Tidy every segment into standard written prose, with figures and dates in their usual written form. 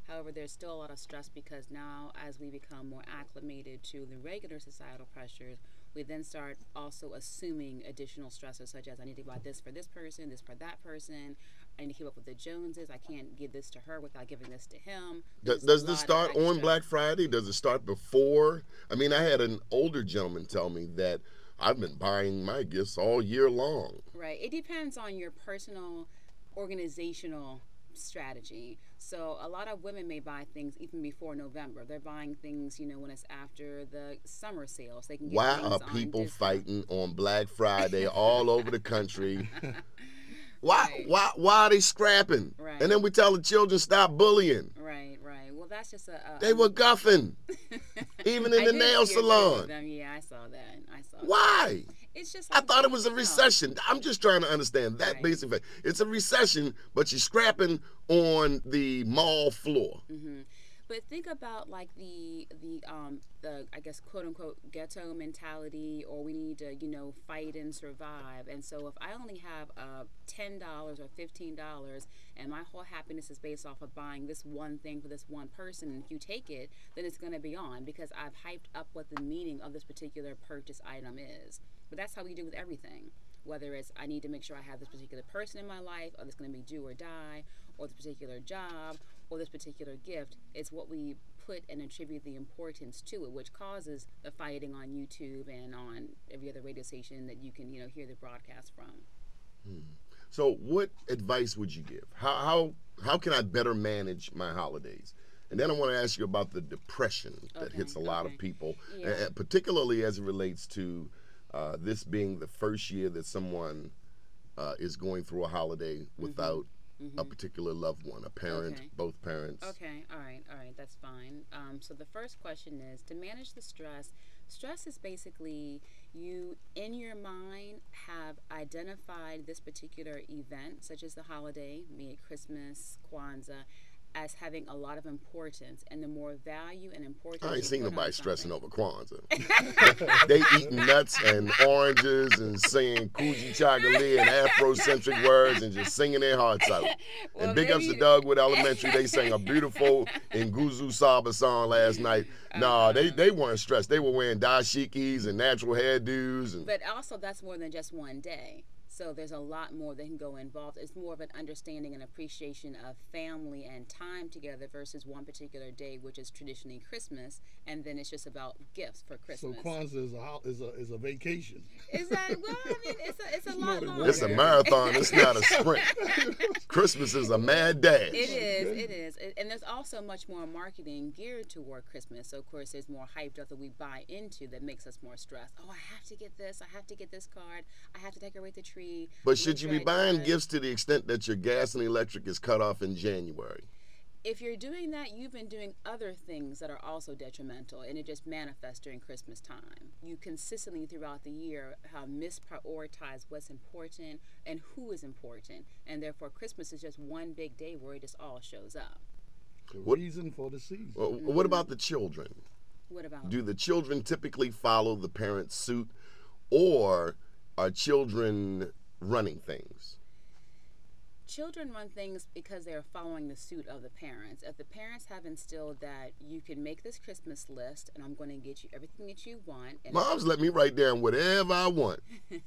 However, there's still a lot of stress because now, as we become more acclimated to the regular societal pressures, we then start also assuming additional stressors, such as I need to buy this for that person. I need to keep up with the Joneses. I can't give this to her without giving this to him. Does this start on Black Friday? Does it start before? I mean, I had an older gentleman tell me that I've been buying my gifts all year long. Right. It depends on your personal organizational strategy. So a lot of women may buy things even before November. They're buying things, when it's after the summer sales. They can get Why things are on people discount. fighting on Black Friday all over the country? Right. Why are they scrapping? Right. And then we tell the children stop bullying. Right. Well, that's just They were guffing, even in the nail salon. Yeah, I saw that. Why? It's just I like, thought it was a recession. I'm just trying to understand that Right. basic fact. It's a recession, but you're scrapping on the mall floor. Mm-hmm. But think about like the I guess quote unquote ghetto mentality, or we need to fight and survive. And so if I only have $10 or $15, and my whole happiness is based off of buying this one thing for this one person, and if you take it, then it's going to be on because I've hyped up what the meaning of this particular purchase item is. But that's how we do with everything. Whether it's I need to make sure I have this particular person in my life, or this going to be do or die, or this particular job, or this particular gift, it's what we put and attribute the importance to it, which causes the fighting on YouTube and on every other radio station that you can hear the broadcast from. So, what advice would you give? How can I better manage my holidays? And then I want to ask you about the depression that hits a lot of people, Yeah. particularly as it relates to this being the first year that someone is going through a holiday without a particular loved one, a parent, both parents. Okay, all right, that's fine. So the first question is to manage the stress. Stress is basically you, in your mind, have identified this particular event, such as the holiday, be it Christmas, Kwanzaa, as having a lot of importance, and the more value and importance. I ain't you seen put on nobody stressing something- over Kwanzaa. They eating nuts and oranges and saying Coogee Chocolate and Afrocentric words and just singing their hearts out. Well, And big ups to Dogwood Elementary. They sang a beautiful Nguzu Saba song last night. No, they weren't stressed. They were wearing dashikis and natural hairdos. And But also, that's more than just one day. So there's a lot more that can go involved. It's more of an understanding and appreciation of family and time together versus one particular day, which is traditionally Christmas, and then it's just about gifts for Christmas. So Kwanzaa is a vacation. Is that well? I mean, it's a lot longer. it's a marathon. It's not a sprint. Christmas is a mad dash. It is, and there's also much more marketing geared toward Christmas. So of course, there's more hype that we buy into that makes us more stressed. Oh, I have to get this. I have to get this card. I have to decorate the tree. But should you be buying gifts to the extent that your gas and electric is cut off in January? If you're doing that, you've been doing other things that are also detrimental, and it just manifests during Christmas time. You consistently throughout the year have misprioritized what's important and who is important, and therefore Christmas is just one big day where it just all shows up. The What- reason for the season. Well, what about the children? What about? Do the children typically follow the parents' suit, or are children running things? Children run things because they're following the suit of the parents. If the parents have instilled that you can make this Christmas list and I'm going to get you everything that you want. And Moms let me write down whatever I want.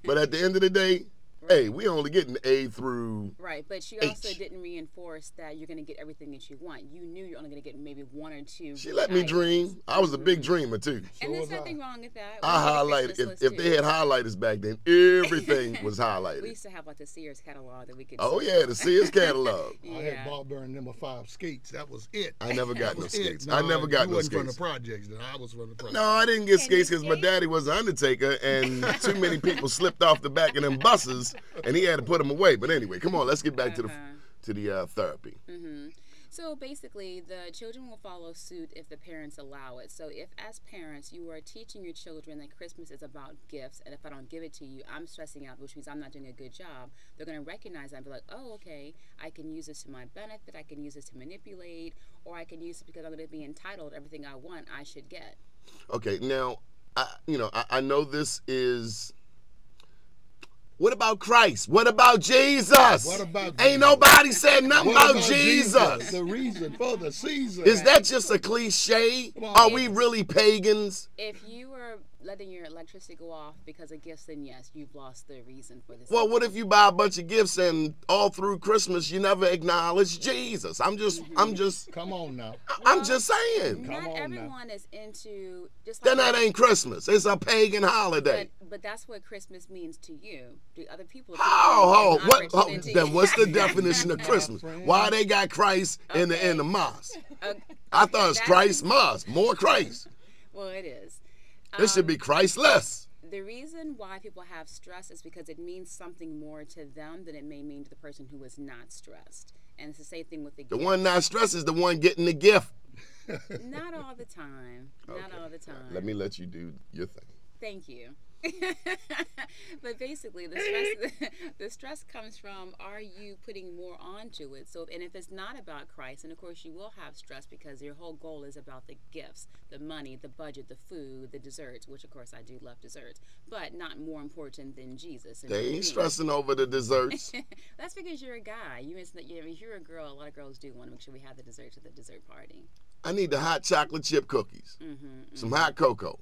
But at the end of the day, hey, we only getting A through Right, but she also H. didn't reinforce that you're going to get everything that you want. You knew you're only going to get maybe one or two. She good let me items. dream. I was a big dreamer too. And there's was I. nothing wrong with that. I We had a highlighted Christmas list, if they too. had highlighters back then, everything was We highlighted. used to have like the Sears catalog that we could. Oh see. yeah, the Sears catalog. I had Bob Burn number 5 skates. That was it. I never got That no was it. skates. No, I never got you no wasn't from skates. the projects. Then I was from the projects. No, I didn't get Can skates you because my skate? daddy was an undertaker, and too many people slipped off the back of them buses, and he had to put them away. But anyway, come on, let's get back to the therapy. So basically, the children will follow suit if the parents allow it. So if, as parents, you are teaching your children that Christmas is about gifts, and if I don't give it to you, I'm stressing out, which means I'm not doing a good job, they're going to recognize that and be like, oh, okay, I can use this to my benefit, I can use this to manipulate, or I can use it because I'm going to be entitled. Everything I want, I should get. Okay, now, I know this is What about Christ? What about Jesus? What about Ain't Jesus? nobody said nothing What about Jesus. The reason for the season. Is that just a cliche? Are we really pagans? If you were letting your electricity go off because of gifts, then yes, you've lost the reason for this. Well, what if you buy a bunch of gifts and all through Christmas you never acknowledge Jesus? I'm just Come on now. I'm just saying. Come Not on everyone is into just Then like that ain't Christmas. It's a pagan holiday. but that's what Christmas means to you. The other people. Then what's the definition of Christmas? Why they got Christ in the mosque? I thought it's Christ mosque, more Christ. Well, it is. This should be Christless. The reason why people have stress is because it means something more to them than it may mean to the person who is not stressed. And it's the same thing with the gift. The one not stressed is the one getting the gift. Not all the time. Not all the time. Let me let you do your thing. Thank you. But basically, the stress comes from, are you putting more onto it? So, and if it's not about Christ, and of course you will have stress because your whole goal is about the gifts, the money, the budget, the food, the desserts, which of course I do love desserts, but not more important than Jesus. They ain't stressing over the desserts. That's because you're a guy. You mentioned that if you're a girl, a lot of girls do want to make sure we have the desserts at the dessert party. I need the hot chocolate chip cookies, some hot cocoa.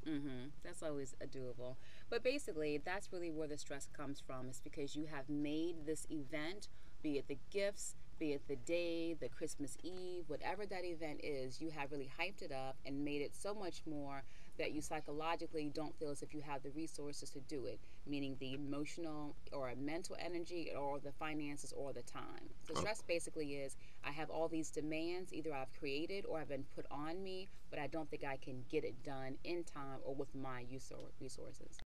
That's always doable. But basically, that's really where the stress comes from. It's because you have made this event, be it the gifts, be it the day, the Christmas Eve, whatever that event is, you have really hyped it up and made it so much more that you psychologically don't feel as if you have the resources to do it, meaning the emotional or mental energy or the finances or the time. So stress basically is, I have all these demands, either I've created or have been put on me, but I don't think I can get it done in time or with my resources.